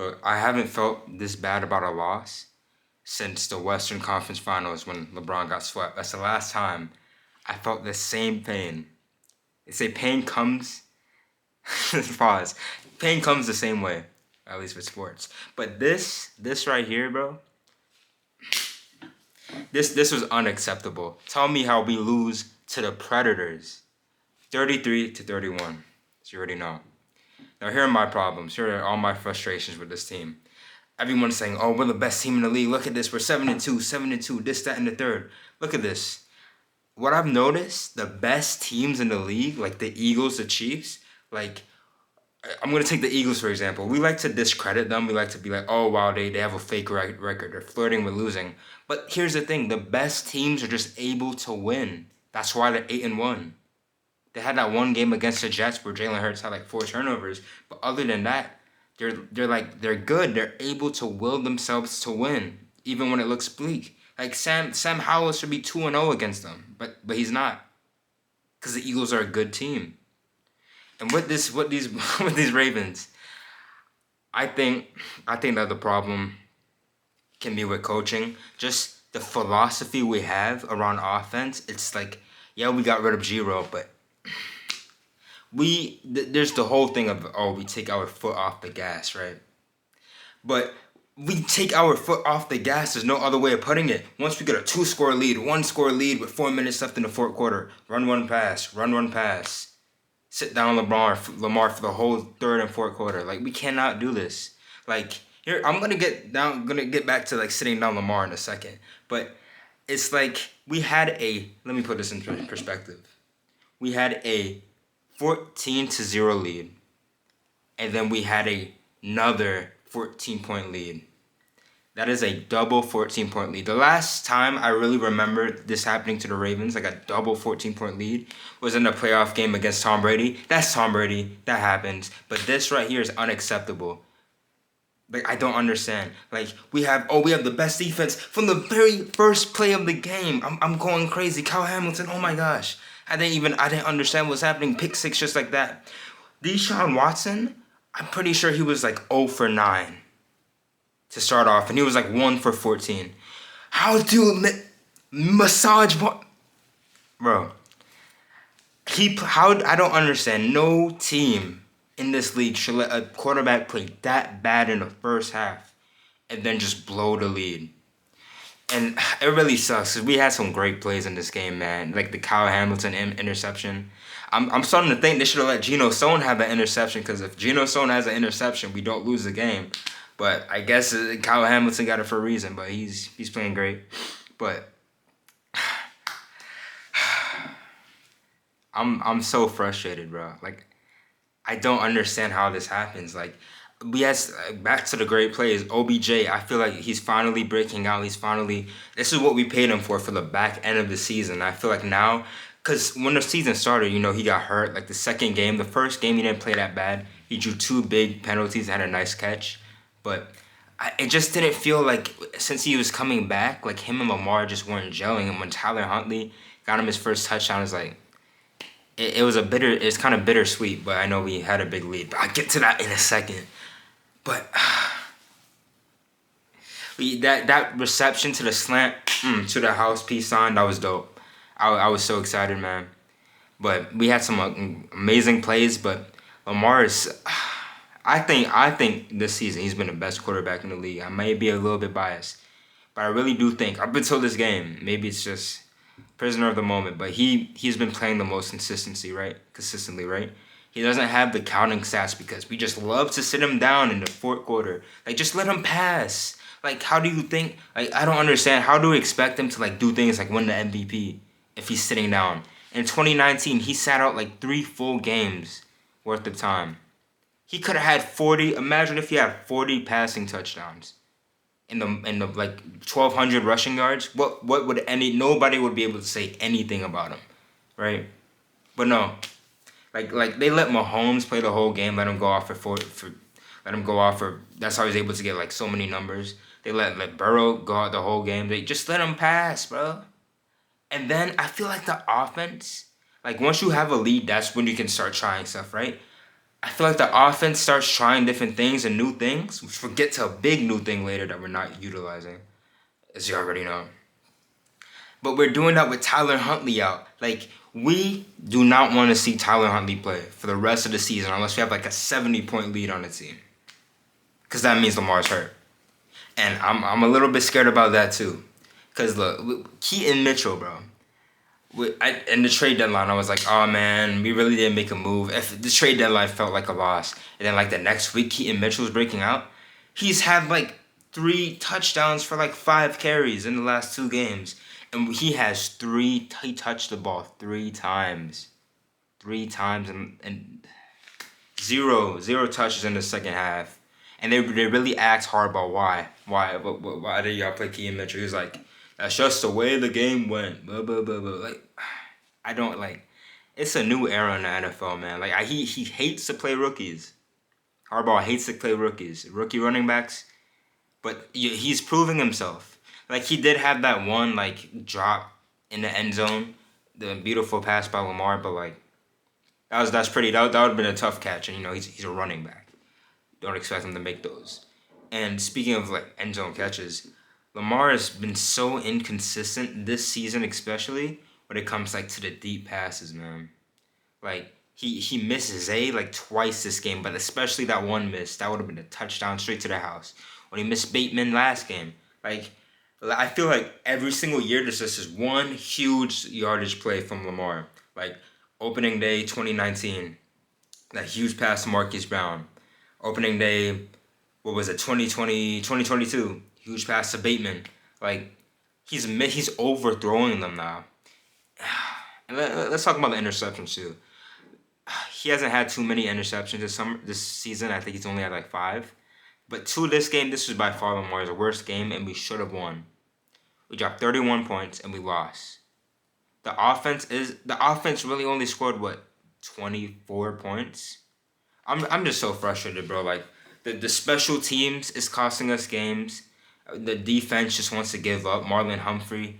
Bro, I haven't felt this bad about a loss since the Western Conference Finals when LeBron got swept. That's the last time I felt the same pain. They say pain comes, pause, pain comes the same way, at least with sports. But this right here, bro, this was unacceptable. Tell me how we lose to the Predators, 33-31. So you already know. Now here are my problems. Here are all my frustrations with this team. Everyone's saying, "Oh, we're the best team in the league. Look at this. We're 7-2, 7-2. This, that, and the third. Look at this." What I've noticed, the best teams in the league, like the Eagles, the Chiefs, like I'm gonna take the Eagles for example. We like to discredit them. We like to be like, "Oh, wow, they have a fake record. They're flirting with losing." But here's the thing: the best teams are just able to win. That's why they're 8-1. They had that one game against the Jets where Jalen Hurts had like 4 turnovers. But other than that, they're good. They're able to will themselves to win, even when it looks bleak. Like Sam Howell should be 2-0 against them, but he's not, because the Eagles are a good team. And with these with these Ravens, I think that the problem can be with coaching. Just the philosophy we have around offense. It's like, yeah, we got rid of Giro, but there's the whole thing of, oh, we take our foot off the gas, right? But we take our foot off the gas. There's no other way of putting it. Once we get a 2-score lead, 1-score lead with 4 minutes left in the fourth quarter, run one pass. Sit down Lamar for the whole third and fourth quarter. Like, we cannot do this. Like, here I'm gonna get back to like sitting down Lamar in a second. But it's like let me put this in perspective. We had a 14-0 lead, and then we had another 14-point lead. That is a double 14-point lead. The last time I really remember this happening to the Ravens, like a double 14-point lead, was in a playoff game against Tom Brady. That's Tom Brady. That happens. But this right here is unacceptable. Like, I don't understand. Like, we have the best defense from the very first play of the game. I'm going crazy. Kyle Hamilton, oh my gosh. I didn't understand what's happening. Pick six just like that. Deshaun Watson, I'm pretty sure he was like 0 for 9 to start off, and he was like 1 for 14. How do massage bro? I don't understand. No team in this league should let a quarterback play that bad in the first half and then just blow the lead. And it really sucks because we had some great plays in this game, man. Like the Kyle Hamilton interception. I'm starting to think they should have let Geno Stone have that interception, because if Geno Stone has an interception, we don't lose the game. But I guess Kyle Hamilton got it for a reason. But he's playing great. But I'm so frustrated, bro. Like, I don't understand how this happens. Like, back to the great plays. OBJ, I feel like he's finally breaking out. This is what we paid him for the back end of the season. I feel like now, because when the season started, he got hurt. Like the first game he didn't play that bad. He drew 2 big penalties and had a nice catch. But it just didn't feel like, since he was coming back, like him and Lamar just weren't gelling. And when Tyler Huntley got him his first touchdown, it's like, it's kind of bittersweet, but I know we had a big lead. But I'll get to that in a second. But that reception to the slant, to the house peace sign, that was dope. I was so excited, man. But we had some amazing plays. But Lamar is, I think this season he's been the best quarterback in the league. I may be a little bit biased, but I really do think, up until this game, maybe it's just prisoner of the moment, but he's been playing the most consistently, right? He doesn't have the counting stats because we just love to sit him down in the fourth quarter. Like, just let him pass. Like, how do you think? Like, I don't understand. How do we expect him to do things like win the MVP if he's sitting down? In 2019, he sat out 3 full games worth of time. He could have had 40. Imagine if he had 40 passing touchdowns in the 1,200 rushing yards. What would nobody would be able to say anything about him, right? But no. Like they let Mahomes play the whole game, let him go off that's how he's able to get so many numbers. They let Burrow go out the whole game. They just let him pass, bro. And then I feel like the offense, once you have a lead, that's when you can start trying stuff, right? I feel like the offense starts trying different things and new things, which we'll get to a big new thing later that we're not utilizing, as you already know. But we're doing that with Tyler Huntley out. Like, we do not want to see Tyler Huntley play for the rest of the season unless we have like a 70-point lead on the team. Because that means Lamar's hurt. And I'm a little bit scared about that too. Because look, Keaton Mitchell, bro. In the trade deadline, I was like, oh man, we really didn't make a move. If the trade deadline felt like a loss. And then like the next week, Keaton Mitchell's breaking out. He's had like 3 touchdowns for like 5 carries in the last 2 games. And he touched the ball 3 times. 3 times and zero touches in the second half. And they really asked Harbaugh why did y'all play Keaton Mitchell? He was like, that's just the way the game went. Blah, blah, blah, blah. Like, I don't like. It's a new era in the NFL, man. Like he hates to play rookies. Harbaugh hates to play rookie running backs. But he's proving himself. Like he did have that one like drop in the end zone, the beautiful pass by Lamar. But like that would have been a tough catch. And he's a running back. Don't expect him to make those. And speaking of like end zone catches, Lamar has been so inconsistent this season, especially when it comes like to the deep passes, man. Like he misses like twice this game, but especially that one miss, that would have been a touchdown straight to the house. When he missed Bateman last game, like I feel like every single year there's just this one huge yardage play from Lamar. Like opening day 2019, that huge pass to Marquise Brown. Opening day, 2022, huge pass to Bateman. Like, he's overthrowing them now. And let's talk about the interceptions, too. He hasn't had too many interceptions this season. I think he's only had like 5. But to this game, this was by far Lamar's worst game, and we should have won. We dropped 31 points, and we lost. The offense really only scored, 24 points? I'm just so frustrated, bro. Like, the special teams is costing us games. The defense just wants to give up. Marlon Humphrey,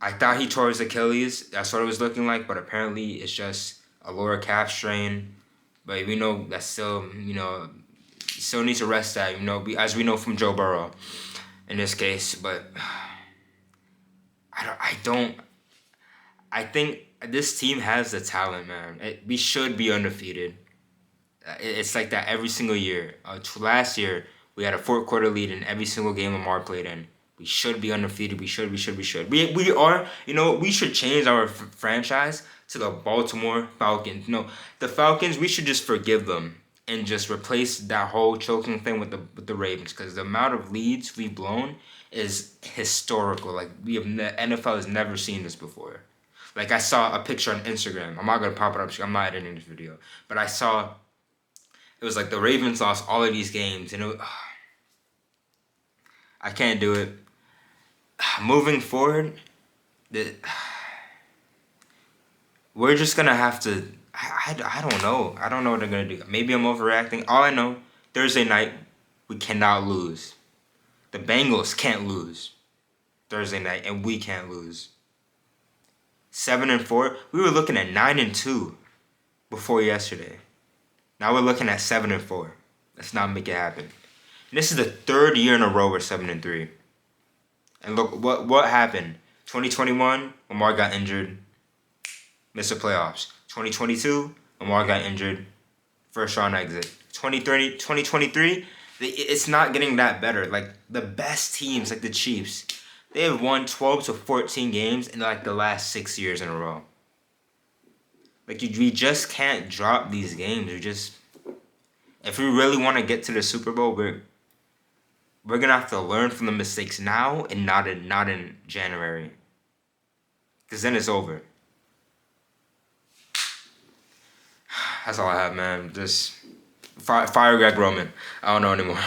I thought he tore his Achilles. That's what it was looking like, but apparently it's just a lower calf strain. But we know that still needs to rest that. As we know from Joe Burrow in this case. But I think this team has the talent, man. We should be undefeated. It's like that every single year. Last year, we had a 4th quarter lead in every single game Lamar played in. We should be undefeated. We should. We are. We should change our franchise to the Baltimore Falcons. No, the Falcons, we should just forgive them and just replace that whole choking thing with the Ravens, because the amount of leads we've blown is historical. Like, the NFL has never seen this before. Like, I saw a picture on Instagram. I'm not going to pop it up. I'm not editing this video. But I saw... It was like the Ravens lost all of these games, and I can't do it. Moving forward, we're just gonna have to. I don't know. I don't know what they're gonna do. Maybe I'm overreacting. All I know, Thursday night, we cannot lose. The Bengals can't lose Thursday night, and we can't lose. 7-4. We were looking at 9-2 before yesterday. Now we're looking at 7-4. Let's not make it happen. And this is the 3rd year in a row we're 7-3. And look what happened. 2021, Lamar got injured, missed the playoffs. 2022, Lamar got injured, first round exit. 2023, it's not getting that better. Like, the best teams, like the Chiefs, they have won 12 to 14 games in like the last 6 years in a row. Like, we just can't drop these games. If we really want to get to the Super Bowl, we're gonna have to learn from the mistakes now and not in January, because then it's over. That's all I have, man. Just fire Greg Roman. I don't know anymore.